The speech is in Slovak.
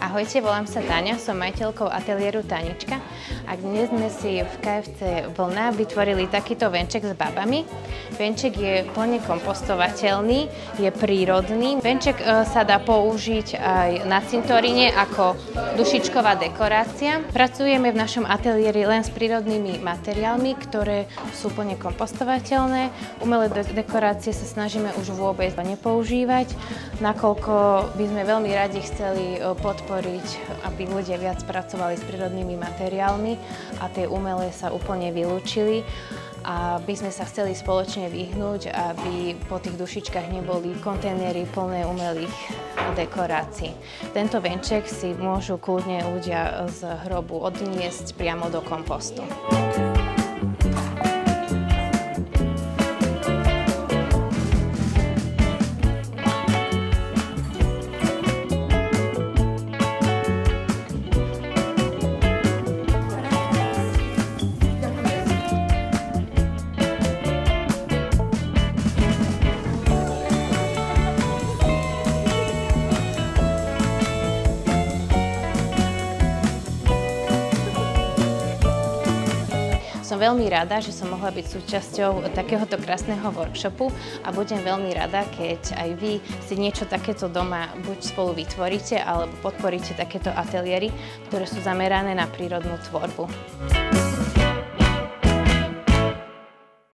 Ahojte, volám sa Táňa, som majiteľkou ateliéru Tanička a dnes sme si v KFC Vlna vytvorili takýto venček s babami. Venček je plne kompostovateľný, je prírodný. Venček sa dá použiť aj na cintoríne ako dušičková dekorácia. Pracujeme v našom ateliéri len s prírodnými materiálmi, ktoré sú plne kompostovateľné. Umelé dekorácie sa snažíme už vôbec nepoužívať, nakoľko by sme veľmi radi chceli podporiť, aby ľudia viac pracovali s prírodnými materiálmi a tie umelé sa úplne vylúčili. A by sme sa chceli spoločne vyhnúť, aby po tých dušičkách neboli kontajnery plné umelých dekorácií. Tento venček si môžu kľudne ľudia z hrobu odniesť priamo do kompostu. Som veľmi rada, že som mohla byť súčasťou takéhoto krásneho workshopu a budem veľmi rada, keď aj vy si niečo takéto doma buď spolu vytvoríte, alebo podporíte takéto ateliéry, ktoré sú zamerané na prírodnú tvorbu.